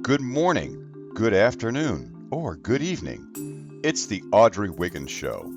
Good morning, good afternoon, or good evening. It's the Audrey Wiggins Show.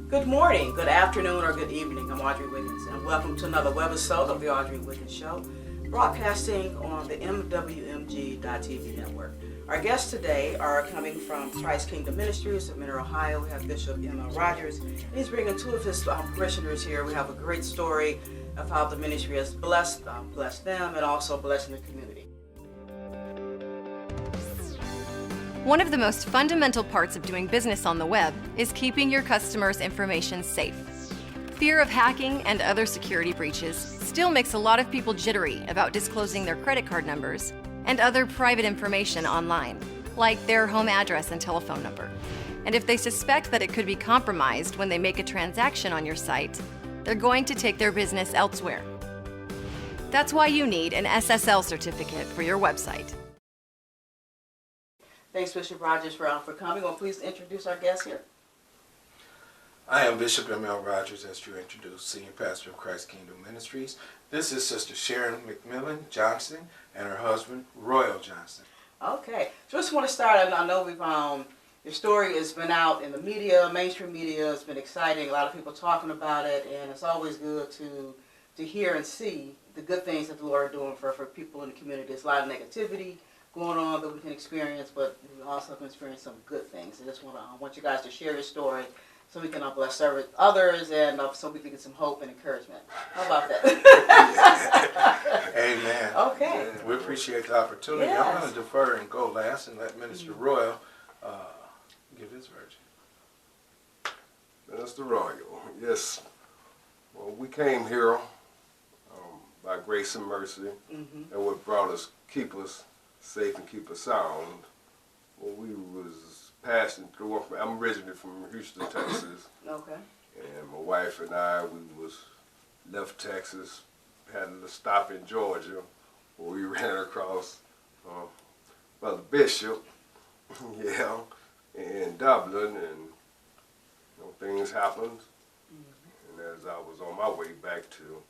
Good morning, good afternoon, or good evening. I'm Audrey Wiggins, and welcome to another webisode of the Audrey Wiggins Show, broadcasting on the MWMG.TV network. Our guests today are coming from Kingdom Ministries of Monroe, Ohio. We have Bishop M.L. Rodgers, and he's bringing two of his parishioners here. We have a great story of how the ministry has blessed them and also blessing the community. One of the most fundamental parts of doing business on the web is keeping your customers' information safe. Fear of hacking and other security breaches still makes a lot of people jittery about disclosing their credit card numbers and other private information online, like their home address and telephone number. And if they suspect that it could be compromised when they make a transaction on your site, they're going to take their business elsewhere. That's why you need an SSL certificate for your website. Thanks, Bishop Rodgers, for coming. Well, please introduce our guest here. I am Bishop M.L. Rodgers, as you introduced, Senior Pastor of Kingdom Ministries. This is Sister Sharon McMillan Johnson and her husband, Royal Johnson. Okay, so just want to start, and I know we've your story has been out in the media, mainstream media. It's been exciting. A lot of people talking about it, and it's always good to hear and see the good things that the Lord is doing for people in the community. There's a lot of negativity going on that we can experience, but we also can experience some good things. I just want you guys to share your story so we can bless others and so we can get some hope and encouragement. How about that? Amen. Okay. We appreciate the opportunity. Yes. I'm going to defer and go last and let Minister Royal give his version. Minister Royal, yes. Well, we came here by grace and mercy, and what brought us, keep us safe and keep us sound. Well, we was passing through. I'm originally from Houston, Texas. Okay. And my wife and I, we was left Texas, had to stop in Georgia, where we ran across Brother Bishop, yeah, in Dublin, and things happened. And as I was on my way back to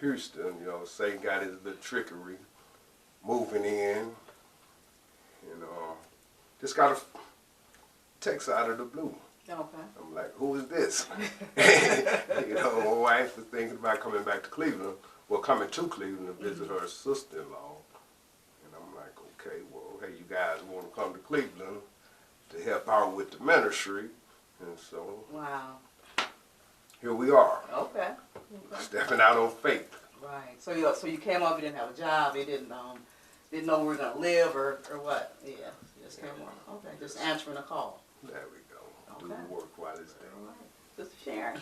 Houston, Satan got his little trickery, moving in, and just got a text out of the blue. Okay. I'm like, who is this? My wife was thinking about coming back to Cleveland, coming to Cleveland to visit her sister-in-law. And I'm like, okay, well, hey, you guys want to come to Cleveland to help out with the ministry. And so, wow, here we are. Okay. Stepping out on faith. Right. So you came up. You didn't have a job. You didn't know where you were gonna live or what. Yeah. You just came on. Okay. Just answering a call. There we go. Okay. Do the work while it's there. All right. Sister Sharon.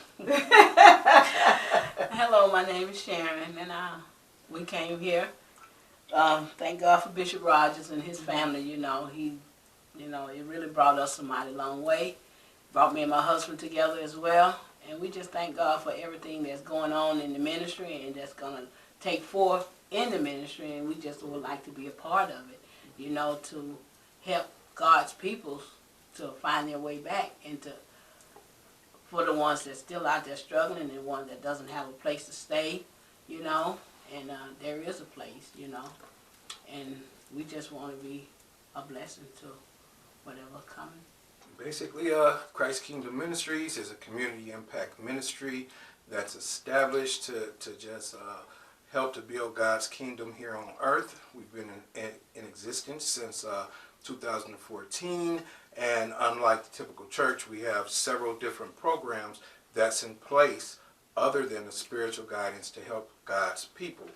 Hello, my name is Sharon, and we came here. Thank God for Bishop Rodgers and his family. It really brought us a mighty long way. Brought me and my husband together as well. And we just thank God for everything that's going on in the ministry and that's going to take forth in the ministry. And we just would like to be a part of it, to help God's people to find their way back and for the ones that's still out there struggling and the one that doesn't have a place to stay, and there is a place, and we just want to be a blessing to whatever coming. Basically, Kingdom Ministries is a community impact ministry that's established to just help to build God's kingdom here on earth. We've been in existence since 2014, and unlike the typical church, we have several different programs that's in place other than the spiritual guidance to help God's people.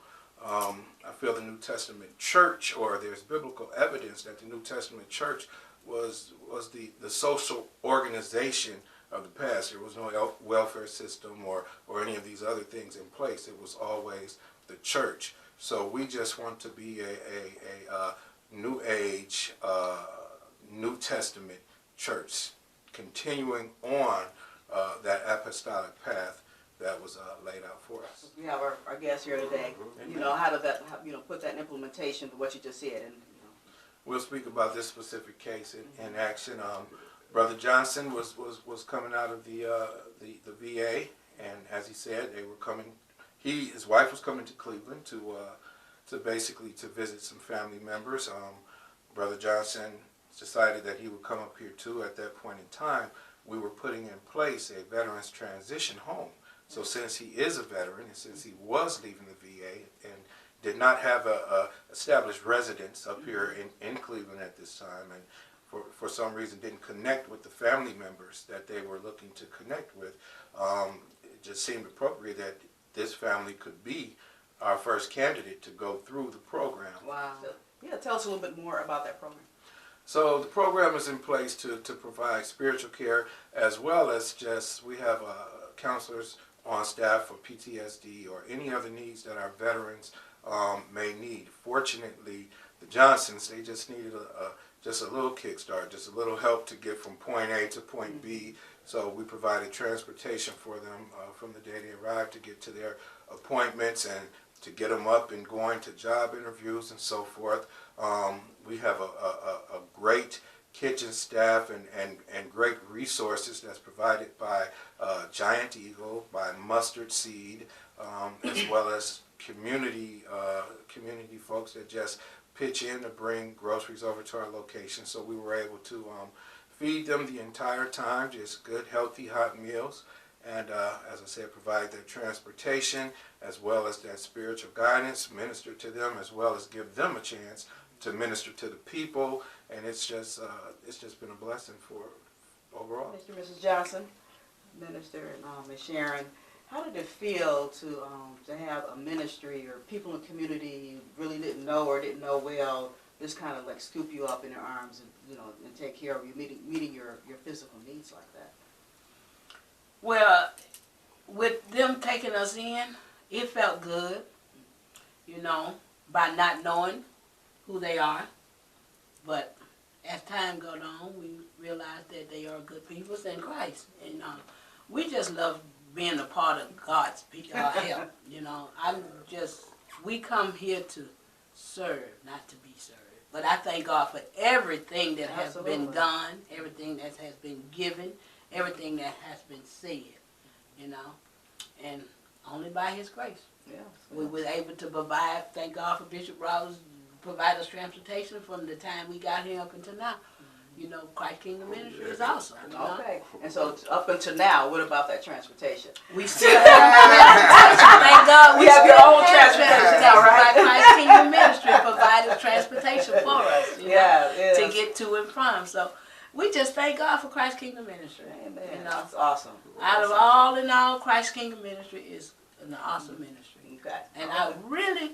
I feel the New Testament church, or there's biblical evidence that the New Testament church was the social organization of the past. There was no welfare system or any of these other things in place. It was always the church. So we just want to be a New Age, New Testament church, continuing on that apostolic path that was laid out for us. We have our guest here today. You know, how did that, put that in implementation to what you just said? And We'll speak about this specific case in action. Brother Johnson was coming out of the VA, and as he said, they were coming. His wife was coming to Cleveland to basically to visit some family members. Brother Johnson decided that he would come up here too. At that point in time, we were putting in place a veterans transition home. So since he is a veteran, and since he was leaving the VA and did not have a established residence up here in Cleveland at this time, and for some reason didn't connect with the family members that they were looking to connect with, it just seemed appropriate that this family could be our first candidate to go through the program. wow. Yeah, tell us a little bit more about that program. So the program is in place to provide spiritual care, as well as we have counselors on staff for PTSD or any other needs that our veterans may need. Fortunately, the Johnsons, they just needed just a little kickstart, just a little help to get from point A to point B. So we provided transportation for them from the day they arrived to get to their appointments and to get them up and going to job interviews and so forth. We have a great kitchen staff and great resources that's provided by Giant Eagle, by Mustard Seed, as well as community folks that just pitch in to bring groceries over to our location. So we were able to feed them the entire time, just good, healthy, hot meals. And as I said, provide their transportation as well as that spiritual guidance, minister to them, as well as give them a chance to minister to the people. And it's just been a blessing for overall. Mr. and Mrs. Johnson, Minister and Ms. Sharon, how did it feel to have a ministry or people in the community you really didn't know or didn't know well, just kind of like scoop you up in their arms and and take care of you, meeting your physical needs like that? Well, with them taking us in, it felt good, by not knowing who they are. But as time goes on, we realize that they are good people in Christ. And we just love being a part of God's help. We come here to serve, not to be served. But I thank God for everything that has been done, everything that has been given, everything that has been said, and only by His grace. Yeah. We were able to provide, thank God for Bishop Rodgers, provide us transportation from the time we got here up until now. Christ Kingdom Ministries is awesome. Okay. And so up until now, what about that transportation? We still have transportation. Thank God We have your own transportation now, right? Christ Kingdom Ministry provided transportation for us, Yeah, to get to and from. So we just thank God for Christ Kingdom Ministry. Amen. That's awesome. Out of all in all, Christ Kingdom Ministry is an awesome ministry. Okay. And I really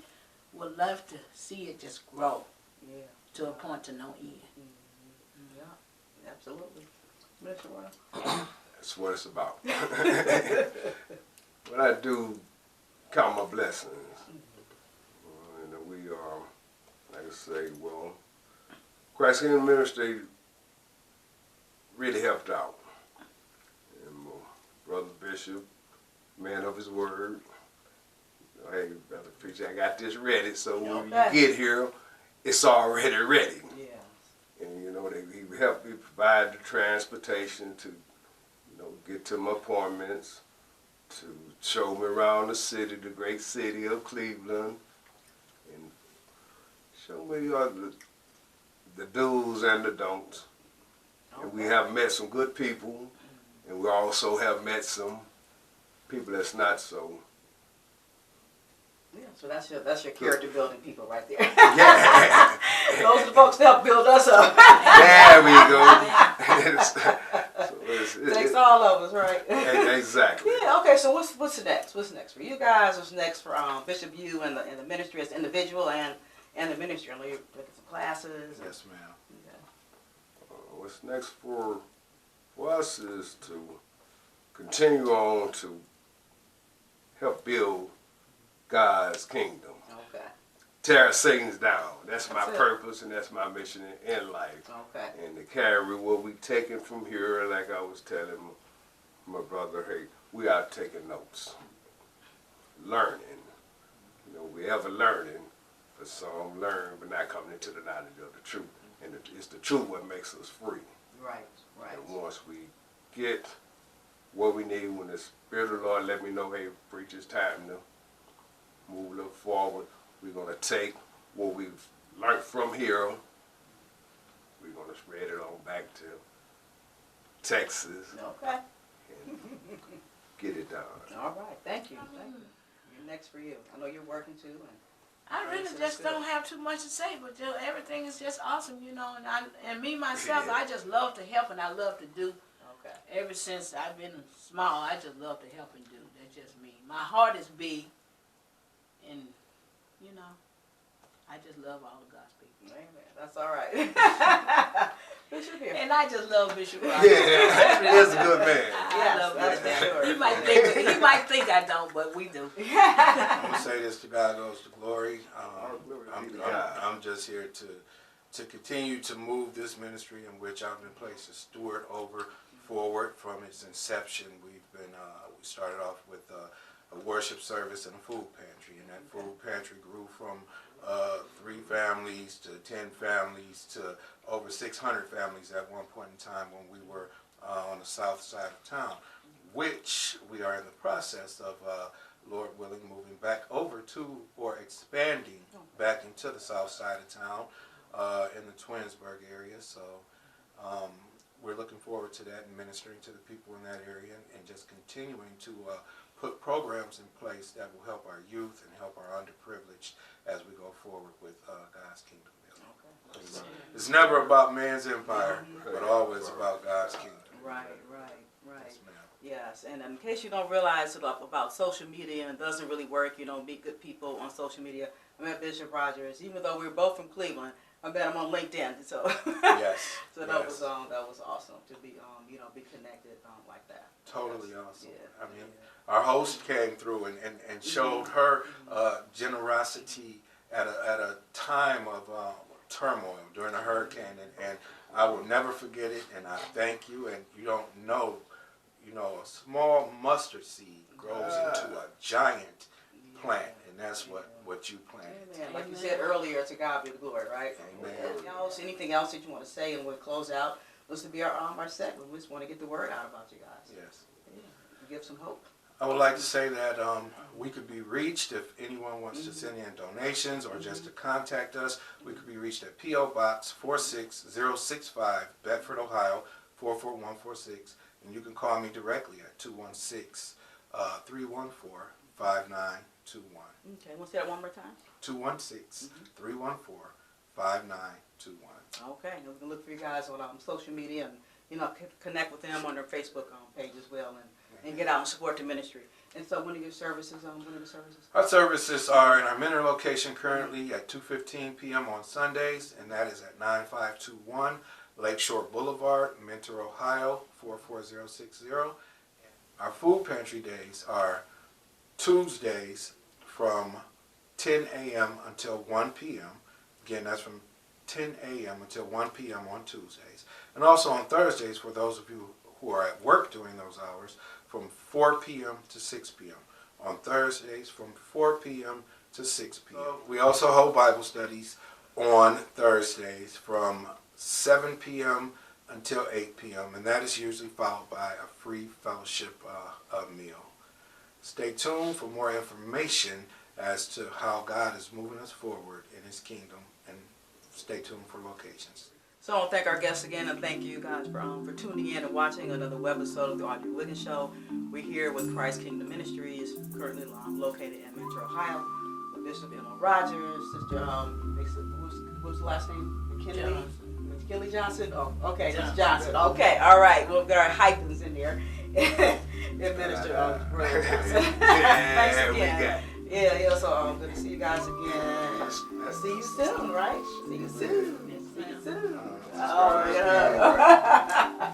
would love to see it just grow Yeah. to a point to no end. Yeah. Absolutely. Mr. Warner? That's what it's about. What I do, count my blessings. And we like I say, Christ Kingdom Ministry really helped out. And Brother Bishop, man of his word, hey, Brother Preacher, I got this ready, so when you get here, it's already ready. Yeah. And he helped me provide the transportation to, get to my appointments, to show me around the city, the great city of Cleveland, and show me the do's and the don'ts. And we have met some good people, and we also have met some people that's not so. Yeah, so that's your character building people right there. Yeah. Those are the folks that help build us up. There we go. It takes all of us, right? Exactly. Yeah. Okay. So what's next? What's next for you guys? What's next for Bishop you and the ministry as individual and the ministry? I know you're looking some classes. Yes, ma'am. What's next for us is to continue on to help build God's kingdom. Okay. tear Satan's down. That's my That's it. purpose and that's my mission in life. Okay. And to carry what we taking from here, like I was telling my brother, hey, we are taking notes, learning. You know, we ever learning, but some learn, but not coming into the knowledge of the truth. And it's the truth what makes us free. Right. Right. And once we get what we need, when the Spirit of the Lord let me know, hey, preach, it's time to move a little forward. We're going to take what we've learned from here. We're going to spread it on back to Texas Okay. and get it done. All right. Thank you. Thank you. You're next for you. I know you're working too. And I really That's just good. don't have too much to say, but everything is just awesome, you know. And me myself, Yeah. I just love to help and I love to do. okay. Ever since I've been small, I just love to help and do. That's just me. My heart is big, and you know, I just love all of God's people. Amen. That's all right. Bishop here. And I just love Bishop Yeah, Rodgers. he's a good man. I love Yes, Bishop. that's for sure. He might think I don't, but we do. I'm gonna say this: to God goes the glory. Glory be to God. I'm just here to continue to move this ministry in which I've been placed as steward over forward from its inception. We started off with a worship service and a food pantry, and that food pantry grew from 3 families to 10 families to over 600 families at one point in time when we were on the south side of town, which we are in the process of, Lord willing, moving back over to or expanding back into the south side of town in the Twinsburg area. So we're looking forward to that and ministering to the people in that area and just continuing to put programs in place that will help our youth and help our underprivileged as we go forward with God's kingdom building. It's never about man's empire, but always about God's kingdom. Right. Right. Yes, ma'am. Yes, and in case you don't realize about social media and it doesn't really work, you know, meet good people on social media. I met Bishop Rodgers, even though we were both from Cleveland. I met him on LinkedIn, so Yes. so that was awesome to be be connected like that. Totally awesome. Yeah. I mean, our host came through and showed her generosity at a time of turmoil during a hurricane, and I will never forget it. And I thank you. And you don't know, a small mustard seed grows into a giant plant, and that's what you planted. Amen. Like you said earlier, to God be the glory, right? Amen. Anything else that you want to say, and we'll close out. This will be our segment. We just want to get the word out about you guys. Yes. Yeah. Give some hope. I would like to say that we could be reached if anyone wants to send in donations or just to contact us. We could be reached at P.O. Box 46065, Bedford, Ohio 44146. And you can call me directly at 216-314-5921. Okay, we'll say that one more time. 216-314-5921. Okay, and we can look for you guys on social media and connect with them on their Facebook page as well, and get out and support the ministry. And so, when are your services? Our services are in our Mentor location currently at 2:15 p.m. on Sundays, and that is at 9521 Lakeshore Boulevard, Mentor, Ohio 44060. Our food pantry days are Tuesdays from 10 a.m. until 1 p.m. Again, that's from 10 a.m. until 1 p.m. on Tuesdays. And also on Thursdays, for those of you who are at work during those hours, from 4 p.m. to 6 p.m. On Thursdays, from 4 p.m. to 6 p.m. We also hold Bible studies on Thursdays from 7 p.m. until 8 p.m. And that is usually followed by a free fellowship meal. Stay tuned for more information as to how God is moving us forward in His kingdom, and stay tuned for locations. So I want to thank our guests again, and thank you guys for tuning in and watching another webisode of the Audrey Wiggins Show. We're here with Christ Kingdom Ministries, currently located in Mentor, Ohio, with Bishop M.L. Rodgers, Sister, what's the last name? McKinley Johnson? Oh, okay, Sister Johnson. Okay, all right. We'll get our hyphens in there. And Minister Brother Johnson. Thanks again. Yeah, so good to see you guys again. See you soon, right? See you soon. Oh, yeah.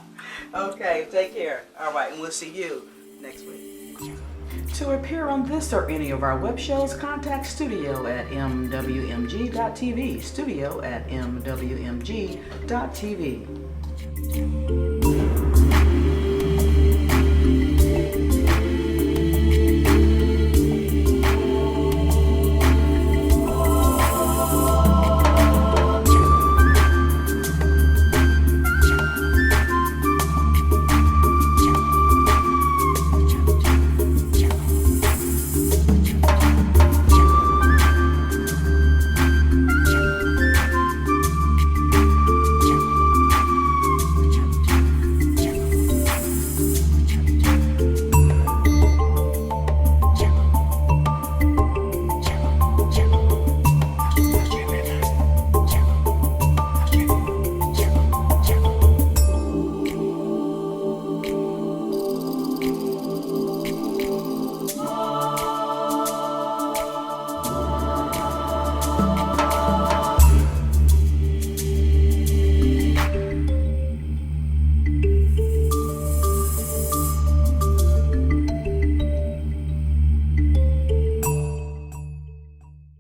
Okay, take care. All right, and we'll see you next week. To appear on this or any of our web shows, contact studio at mwmg.tv, studio at mwmg.tv.